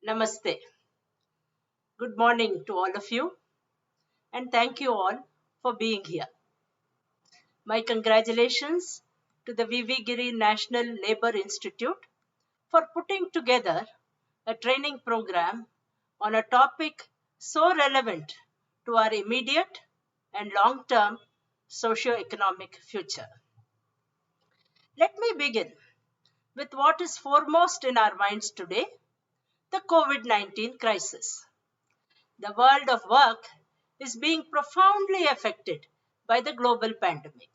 Namaste. Good morning to all of you, and thank you all for being here. My congratulations to the Giri National Labour Institute for putting together a training program on a topic so relevant to our immediate and long-term socio-economic future. Let me begin with what is foremost in our minds today, the COVID-19 crisis. The world of work is being profoundly affected by the global pandemic.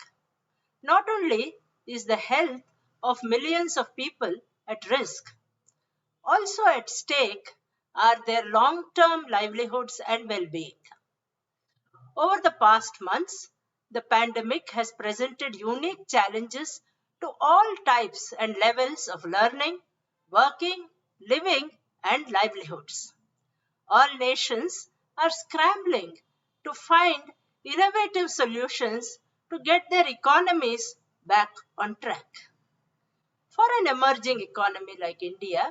Not only is the health of millions of people at risk, also at stake are their long-term livelihoods and well-being. Over the past months, the pandemic has presented unique challenges to all types and levels of learning, working, living, and livelihoods. All nations are scrambling to find innovative solutions to get their economies back on track. For an emerging economy like India,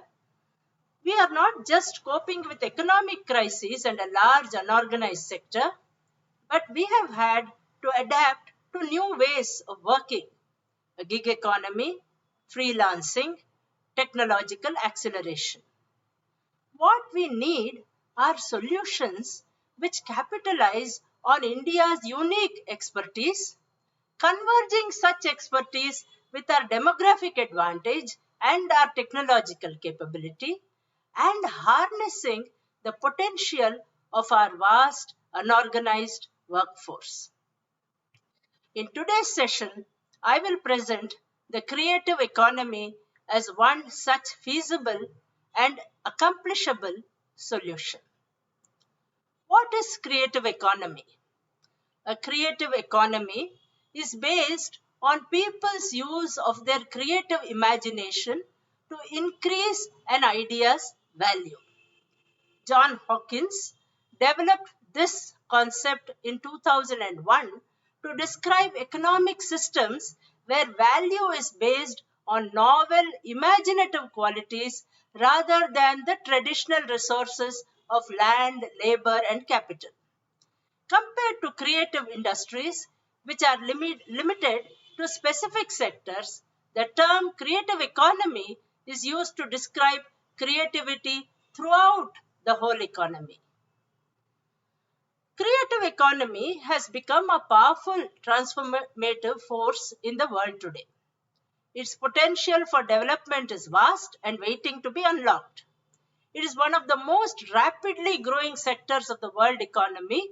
we are not just coping with economic crises and a large unorganized sector, but we have had to adapt to new ways of working, a gig economy, freelancing, technological acceleration. What we need are solutions which capitalize on India's unique expertise, converging such expertise with our demographic advantage and our technological capability, and harnessing the potential of our vast unorganized workforce. In today's session, I will present the creative economy as one such feasible and accomplishable solution. What is creative economy? A creative economy is based on people's use of their creative imagination to increase an idea's value. John Hawkins developed this concept in 2001 to describe economic systems where value is based on novel, imaginative qualities rather than the traditional resources of land, labor, and capital. Compared to creative industries, which are limited to specific sectors, the term creative economy is used to describe creativity throughout the whole economy. Creative economy has become a powerful transformative force in the world today. Its potential for development is vast and waiting to be unlocked. It is one of the most rapidly growing sectors of the world economy,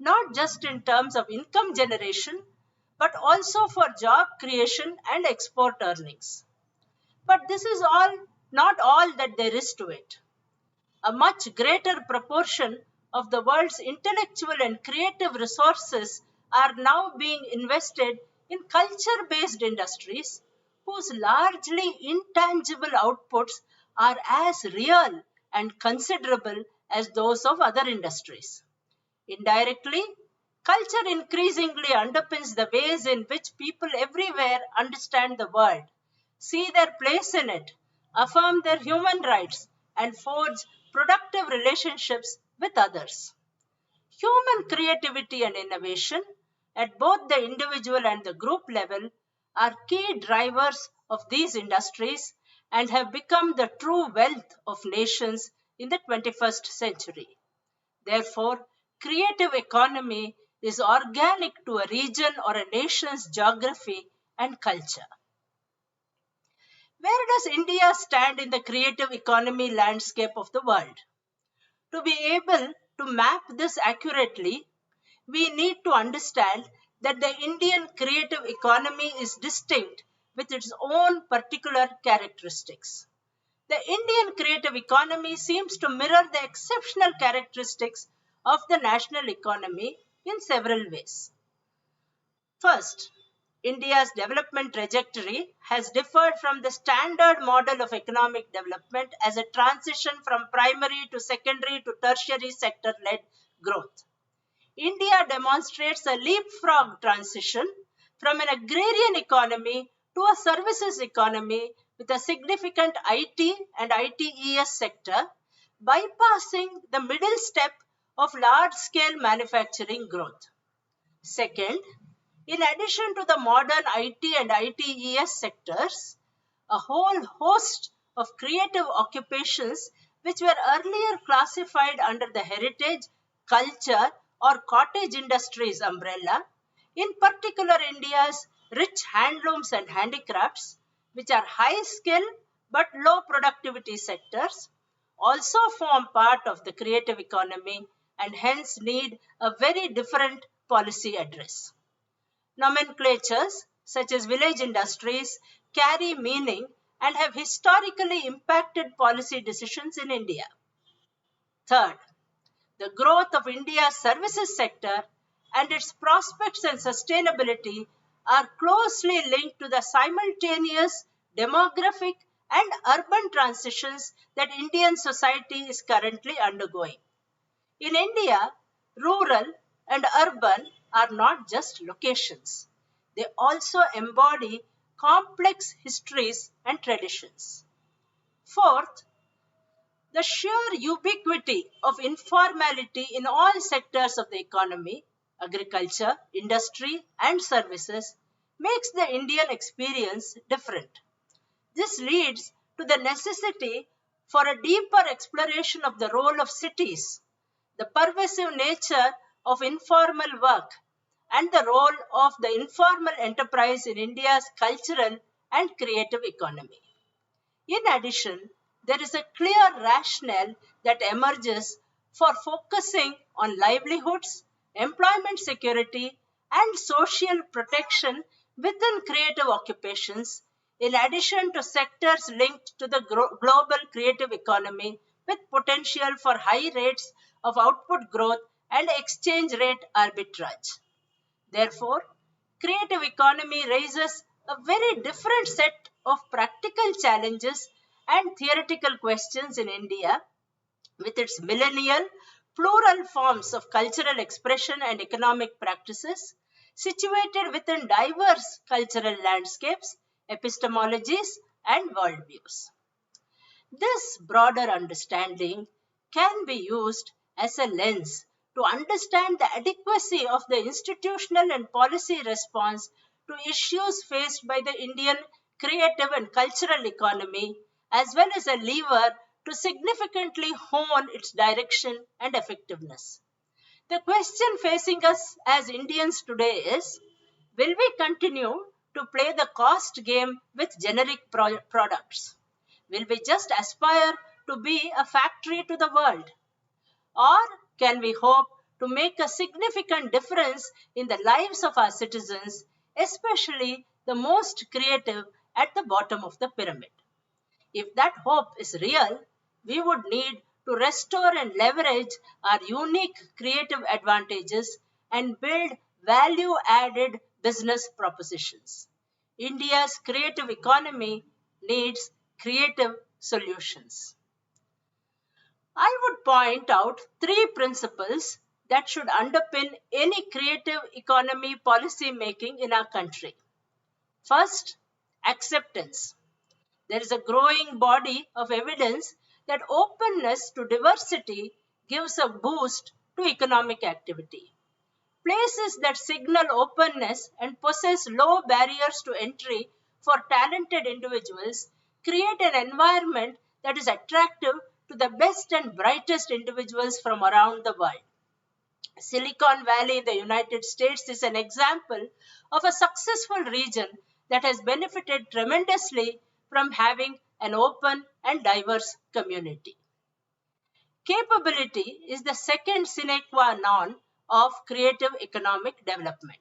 not just in terms of income generation, but also for job creation and export earnings. But this is not all that there is to it. A much greater proportion of the world's intellectual and creative resources are now being invested in culture-based industries whose largely intangible outputs are as real and considerable as those of other industries. Indirectly, culture increasingly underpins the ways in which people everywhere understand the world, see their place in it, affirm their human rights, and forge productive relationships with others. Human creativity and innovation at both the individual and the group level are key drivers of these industries and have become the true wealth of nations in the 21st century. Therefore, creative economy is organic to a region or a nation's geography and culture. Where does India stand in the creative economy landscape of the world? To be able to map this accurately, we need to understand that the Indian creative economy is distinct with its own particular characteristics. The Indian creative economy seems to mirror the exceptional characteristics of the national economy in several ways. First, India's development trajectory has differed from the standard model of economic development as a transition from primary to secondary to tertiary sector-led growth. India demonstrates a leapfrog transition from an agrarian economy to a services economy with a significant IT and ITES sector, bypassing the middle step of large-scale manufacturing growth. Second, in addition to the modern IT and ITES sectors, a whole host of creative occupations which were earlier classified under the heritage, culture, or cottage industries umbrella, in particular India's rich handlooms and handicrafts, which are high skill but low productivity sectors, also form part of the creative economy and hence need a very different policy address. Nomenclatures such as village industries carry meaning and have historically impacted policy decisions in India. Third, the growth of India's services sector and its prospects and sustainability are closely linked to the simultaneous demographic and urban transitions that Indian society is currently undergoing. In India, rural and urban are not just locations. They also embody complex histories and traditions. Fourth, the sheer ubiquity of informality in all sectors of the economy, agriculture, industry, and services, makes the Indian experience different. This leads to the necessity for a deeper exploration of the role of cities, the pervasive nature of informal work, and the role of the informal enterprise in India's cultural and creative economy. In addition, there is a clear rationale that emerges for focusing on livelihoods, employment security, and social protection within creative occupations, in addition to sectors linked to the global creative economy with potential for high rates of output growth and exchange rate arbitrage. Therefore, creative economy raises a very different set of practical challenges and theoretical questions in India with its millennial plural forms of cultural expression and economic practices situated within diverse cultural landscapes, epistemologies, and worldviews. This broader understanding can be used as a lens to understand the adequacy of the institutional and policy response to issues faced by the Indian creative and cultural economy, as well as a lever to significantly hone its direction and effectiveness. The question facing us as Indians today is, will we continue to play the cost game with generic products? Will we just aspire to be a factory to the world? Or can we hope to make a significant difference in the lives of our citizens, especially the most creative at the bottom of the pyramid? If that hope is real, we would need to restore and leverage our unique creative advantages and build value-added business propositions. India's creative economy needs creative solutions. I would point out three principles that should underpin any creative economy policy making in our country. First, acceptance. There is a growing body of evidence that openness to diversity gives a boost to economic activity. Places that signal openness and possess low barriers to entry for talented individuals create an environment that is attractive to the best and brightest individuals from around the world. Silicon Valley in the United States is an example of a successful region that has benefited tremendously from having an open and diverse community. Capability is the second sine qua non of creative economic development.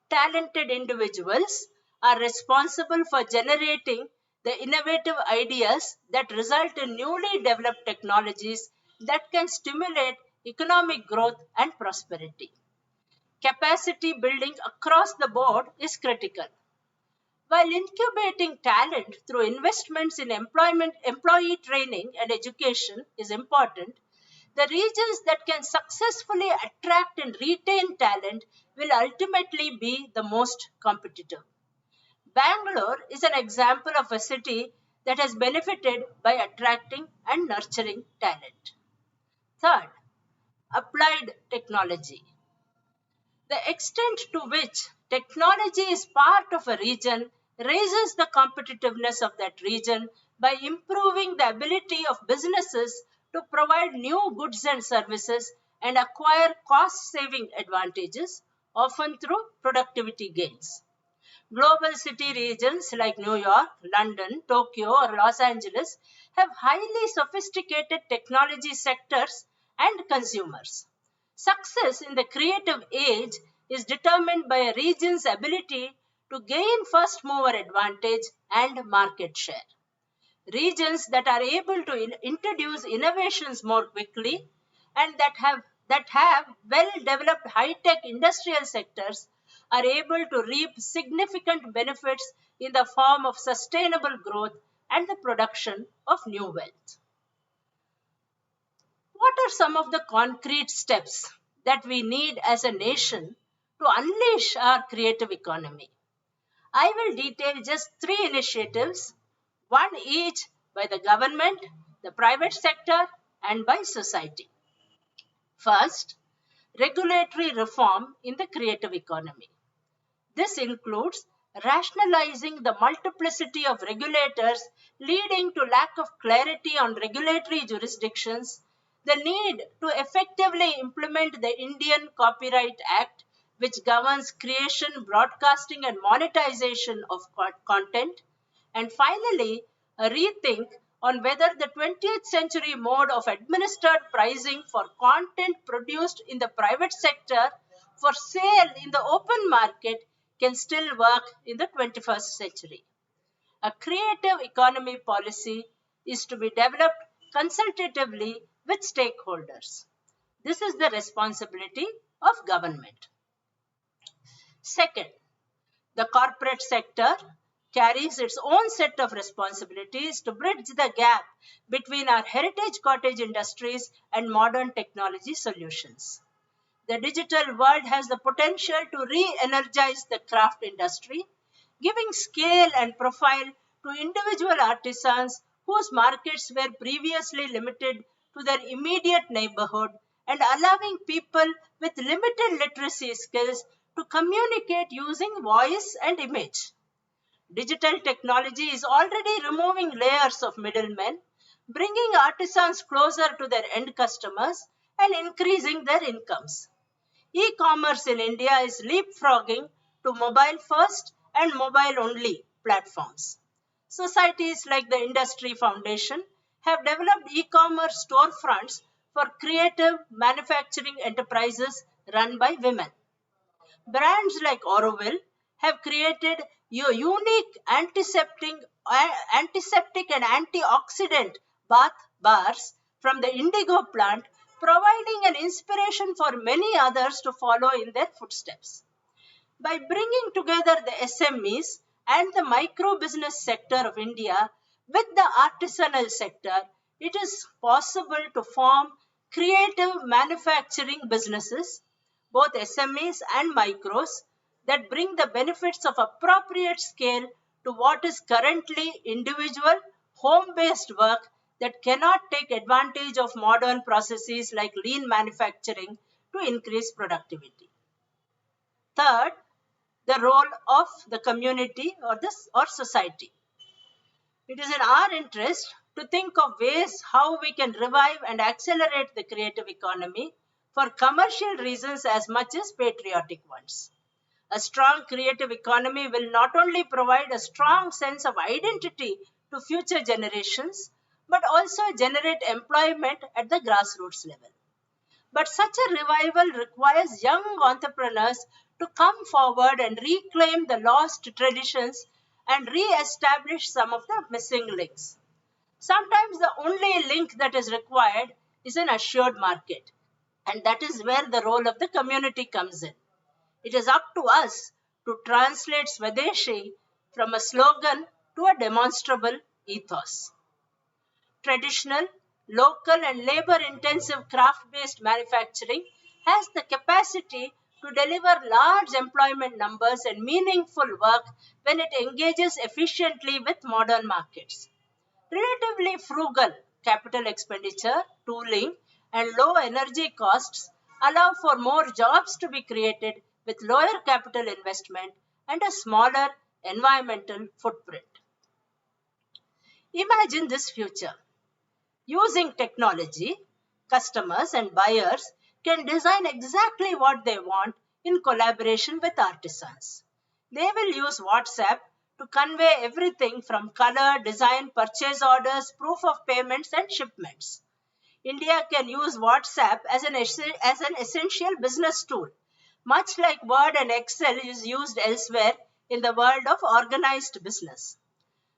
Talented individuals are responsible for generating the innovative ideas that result in newly developed technologies that can stimulate economic growth and prosperity. Capacity building across the board is critical. While incubating talent through investments in employee training and education is important, the regions that can successfully attract and retain talent will ultimately be the most competitive. Bangalore is an example of a city that has benefited by attracting and nurturing talent. Third, applied technology. The extent to which technology is part of a region raises the competitiveness of that region by improving the ability of businesses to provide new goods and services and acquire cost saving advantages, often through productivity gains. Global city regions like New York, London, Tokyo, or Los Angeles have highly sophisticated technology sectors and consumers. Success in the creative age is determined by a region's ability to gain first mover advantage and market share. Regions that are able to introduce innovations more quickly and that have well developed high tech industrial sectors are able to reap significant benefits in the form of sustainable growth and the production of new wealth. What are some of the concrete steps that we need as a nation to unleash our creative economy? I will detail just three initiatives, one each by the government, the private sector, and by society. First, regulatory reform in the creative economy. This includes rationalizing the multiplicity of regulators, leading to lack of clarity on regulatory jurisdictions, the need to effectively implement the Indian Copyright Act, which governs creation, broadcasting, and monetization of content, and finally, a rethink on whether the 20th century mode of administered pricing for content produced in the private sector for sale in the open market can still work in the 21st century. A creative economy policy is to be developed consultatively with stakeholders. This is the responsibility of government. Second, the corporate sector carries its own set of responsibilities to bridge the gap between our heritage cottage industries and modern technology solutions. The digital world has the potential to re-energize the craft industry, giving scale and profile to individual artisans whose markets were previously limited to their immediate neighborhood and allowing people with limited literacy skills to communicate using voice and image. Digital technology is already removing layers of middlemen, bringing artisans closer to their end customers and increasing their incomes. E-commerce in India is leapfrogging to mobile first and mobile only platforms. Societies like the Industry Foundation have developed e-commerce storefronts for creative manufacturing enterprises run by women. Brands like Oroville have created unique antiseptic and antioxidant bath bars from the indigo plant, providing an inspiration for many others to follow in their footsteps. By bringing together the SMEs and the micro business sector of India with the artisanal sector, it is possible to form creative manufacturing businesses, both SMEs and micros, that bring the benefits of appropriate scale to what is currently individual, home-based work that cannot take advantage of modern processes like lean manufacturing to increase productivity. Third, the role of the community or society. It is in our interest to think of ways how we can revive and accelerate the creative economy for commercial reasons as much as patriotic ones. A strong creative economy will not only provide a strong sense of identity to future generations, but also generate employment at the grassroots level. But such a revival requires young entrepreneurs to come forward and reclaim the lost traditions and re-establish some of the missing links. Sometimes the only link that is required is an assured market, and that is where the role of the community comes in. It is up to us to translate Swadeshi from a slogan to a demonstrable ethos. Traditional, local, and labor intensive craft based manufacturing has the capacity to deliver large employment numbers and meaningful work when it engages efficiently with modern markets. Relatively frugal capital expenditure, tooling, and low energy costs allow for more jobs to be created with lower capital investment and a smaller environmental footprint. Imagine this future. Using technology, customers and buyers can design exactly what they want in collaboration with artisans. They will use WhatsApp to convey everything from color, design, purchase orders, proof of payments, and shipments. India can use WhatsApp as an essential business tool, much like Word and Excel is used elsewhere in the world of organized business.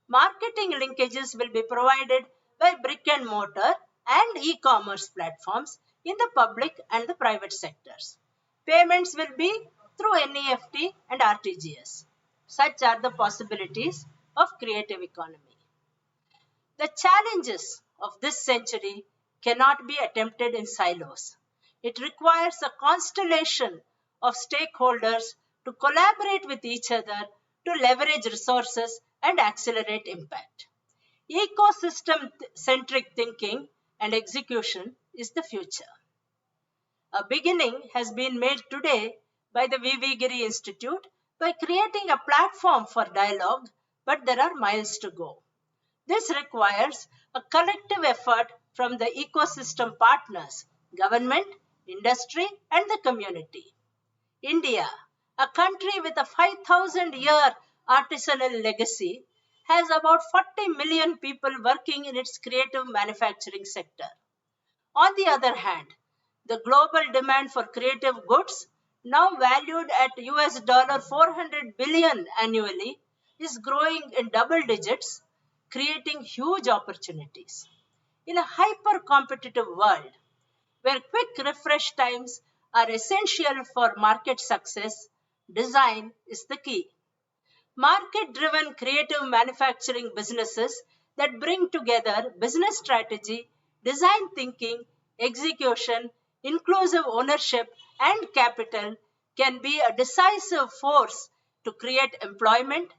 Marketing linkages will be provided by brick and mortar and e-commerce platforms in the public and the private sectors. Payments will be through NEFT and RTGS. Such are the possibilities of creative economy. The challenges of this century cannot be attempted in silos. It requires a constellation of stakeholders to collaborate with each other to leverage resources and accelerate impact. Ecosystem centric thinking and execution is the future. A beginning has been made today by the V.V. Giri Institute by creating a platform for dialogue, but there are miles to go. This requires a collective effort from the ecosystem partners, government, industry, and the community. India, a country with a 5,000-year artisanal legacy, has about 40 million people working in its creative manufacturing sector. On the other hand, the global demand for creative goods, now valued at US dollar 400 billion annually, is growing in double digits, creating huge opportunities. In a hyper competitive world, where quick refresh times are essential for market success, design is the key. Market driven creative manufacturing businesses that bring together business strategy, design thinking, execution, inclusive ownership, and capital can be a decisive force to create employment,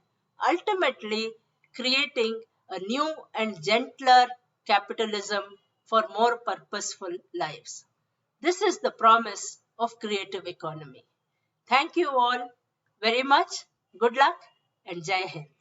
ultimately creating a new and gentler capitalism for more purposeful lives. This is the promise of creative economy. Thank you all very much. Good luck and Jai Hind.